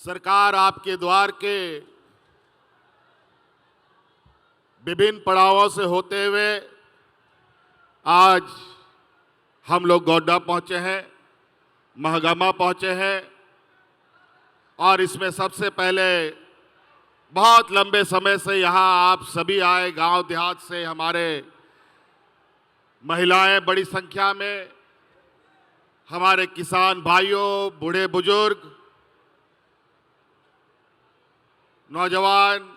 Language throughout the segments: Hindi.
सरकार आपके द्वार के विभिन्न पड़ावों से होते हुए आज हम लोग गोड्डा पहुंचे हैं, महगामा पहुंचे हैं और इसमें सबसे पहले बहुत लंबे समय से यहाँ आप सभी आए, गांव देहात से हमारे महिलाएं बड़ी संख्या में, हमारे किसान भाइयों, बूढ़े बुजुर्ग, नौजवान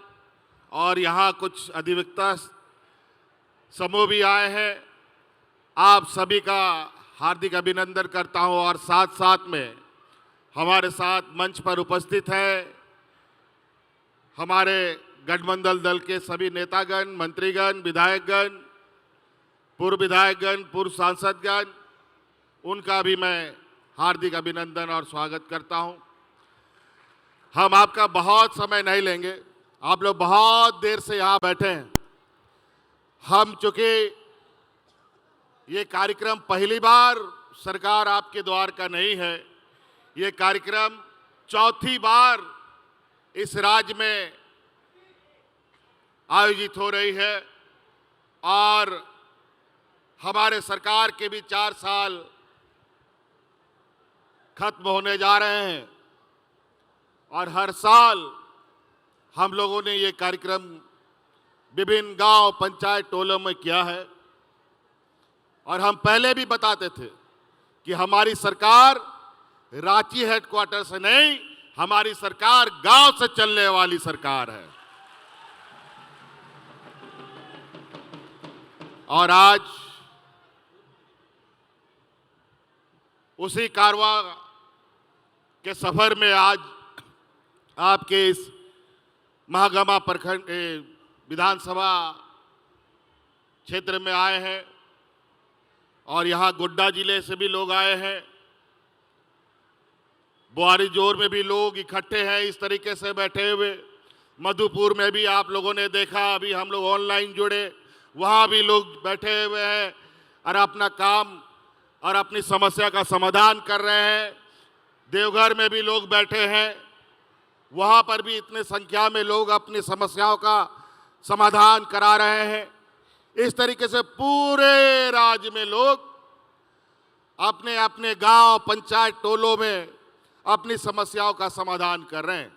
और यहाँ कुछ अधिवक्ता समूह भी आए हैं। आप सभी का हार्दिक अभिनंदन करता हूँ और साथ साथ में हमारे साथ मंच पर उपस्थित है हमारे गठबंधन दल के सभी नेतागण, मंत्रीगण, विधायकगण, पूर्व विधायकगण, पूर्व सांसदगण, उनका भी मैं हार्दिक अभिनंदन और स्वागत करता हूं। हम आपका बहुत समय नहीं लेंगे, आप लोग बहुत देर से यहाँ बैठे हैं। हम चूंकि ये कार्यक्रम पहली बार सरकार आपके द्वार का नहीं है, ये कार्यक्रम चौथी बार इस राज्य में आयोजित हो रही है और हमारे सरकार के भी 4 साल खत्म होने जा रहे हैं और हर साल हम लोगों ने ये कार्यक्रम विभिन्न गांव, पंचायत, टोलों में किया है और हम पहले भी बताते थे कि हमारी सरकार रांची हेडक्वार्टर से नहीं, हमारी सरकार गांव से चलने वाली सरकार है। और आज उसी कारवां के सफर में आज आपके इस महागामा प्रखंड विधानसभा क्षेत्र में आए हैं और यहाँ गोड्डा जिले से भी लोग आए हैं, बुआरी जोर में भी लोग इकट्ठे हैं इस तरीके से बैठे हुए, मधुपुर में भी आप लोगों ने देखा, अभी हम लोग ऑनलाइन जुड़े, वहाँ भी लोग बैठे हुए हैं और अपना काम और अपनी समस्या का समाधान कर रहे हैं। देवघर में भी लोग बैठे हैं, वहाँ पर भी इतने संख्या में लोग अपनी समस्याओं का समाधान करा रहे हैं। इस तरीके से पूरे राज्य में लोग अपने अपने गांव, पंचायत, टोलों में अपनी समस्याओं का समाधान कर रहे हैं।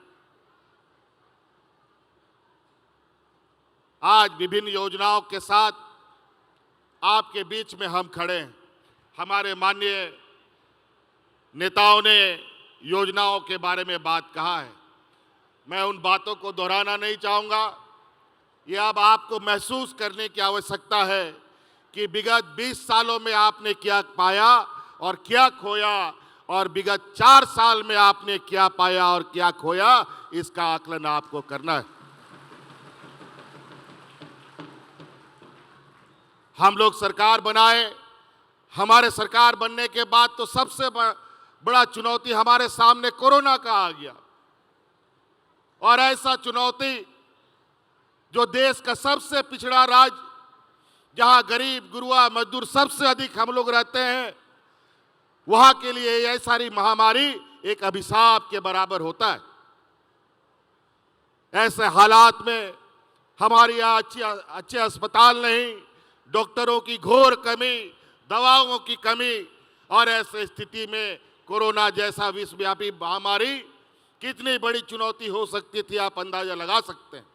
आज विभिन्न योजनाओं के साथ आपके बीच में हम खड़े हैं। हमारे माननीय नेताओं ने योजनाओं के बारे में बात कहा है, मैं उन बातों को दोहराना नहीं चाहूँगा। ये अब आपको महसूस करने की आवश्यकता है कि विगत 20 सालों में आपने क्या पाया और क्या खोया और विगत 4 साल में आपने क्या पाया और क्या खोया, इसका आकलन आपको करना है। हम लोग सरकार बनाए, हमारे सरकार बनने के बाद तो सबसे बड़ा चुनौती हमारे सामने कोरोना का आ गया और ऐसा चुनौती जो देश का सबसे पिछड़ा राज्य, जहां गरीब, गुरुआ, मजदूर सबसे अधिक हम लोग रहते हैं, वहां के लिए यह सारी महामारी एक अभिशाप के बराबर होता है। ऐसे हालात में हमारे यहाँ अच्छे अस्पताल नहीं, डॉक्टरों की घोर कमी, दवाओं की कमी और ऐसे स्थिति में कोरोना जैसा विश्वव्यापी महामारी कितनी बड़ी चुनौती हो सकती थी, आप अंदाजा लगा सकते हैं।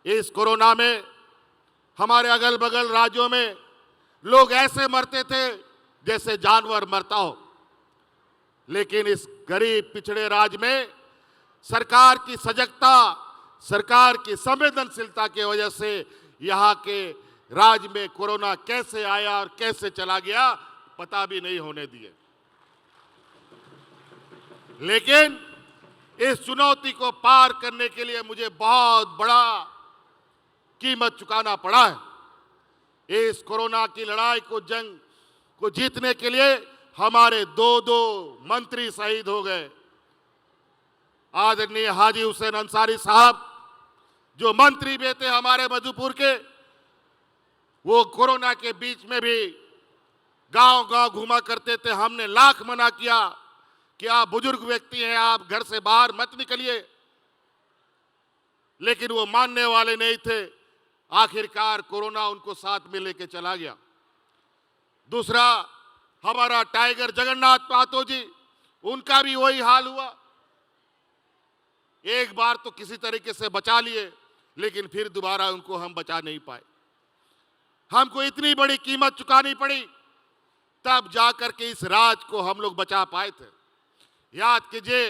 इस कोरोना में हमारे अगल बगल राज्यों में लोग ऐसे मरते थे जैसे जानवर मरता हो, लेकिन इस गरीब पिछड़े राज्य में सरकार की सजगता, सरकार की संवेदनशीलता की वजह से यहाँ के राज्य में कोरोना कैसे आया और कैसे चला गया पता भी नहीं होने दिए। लेकिन इस चुनौती को पार करने के लिए मुझे बहुत बड़ा कीमत चुकाना पड़ा है। इस कोरोना की लड़ाई को, जंग को जीतने के लिए हमारे 2 मंत्री शहीद हो गए। आदरणीय हाजी हुसैन अंसारी साहब जो मंत्री भी थे हमारे मधुपुर के, वो कोरोना के बीच में भी गांव-गांव घुमा करते थे। हमने लाख मना किया कि आप बुजुर्ग व्यक्ति हैं, आप घर से बाहर मत निकलिए, लेकिन वो मानने वाले नहीं थे। आखिरकार कोरोना उनको साथ में लेके चला गया। दूसरा, हमारा टाइगर जगन्नाथ महतो जी, उनका भी वही हाल हुआ। एक बार तो किसी तरीके से बचा लिए, लेकिन फिर दोबारा उनको हम बचा नहीं पाए। हमको इतनी बड़ी कीमत चुकानी पड़ी, तब जाकर के इस राज को हम लोग बचा पाए थे। याद कीजिए,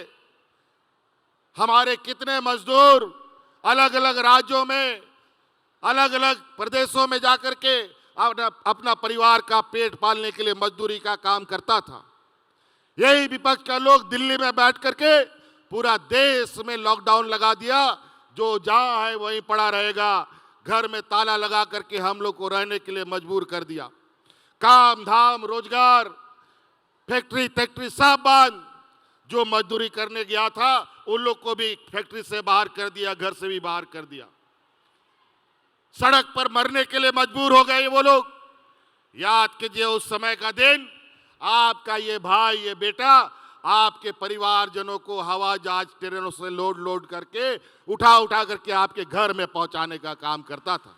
हमारे कितने मजदूर अलग अलग राज्यों में, अलग अलग प्रदेशों में जाकर के अपना परिवार का पेट पालने के लिए मजदूरी का काम करता था। यही विपक्ष का लोग दिल्ली में बैठ करके पूरा देश में लॉकडाउन लगा दिया। जो जहां है वहीं पड़ा रहेगा, घर में ताला लगा करके हम लोग को रहने के लिए मजबूर कर दिया। काम धाम, रोजगार, फैक्ट्री सब बंद। जो मजदूरी करने गया था उन लोग को भी फैक्ट्री से बाहर कर दिया, घर से भी बाहर कर दिया। सड़क पर मरने के लिए मजबूर हो गए वो लोग। याद कीजिए उस समय का दिन, आपका ये भाई, ये बेटा आपके परिवारजनों को हवा जहाज, ट्रेनों से लोड करके उठा करके आपके घर में पहुंचाने का काम करता था।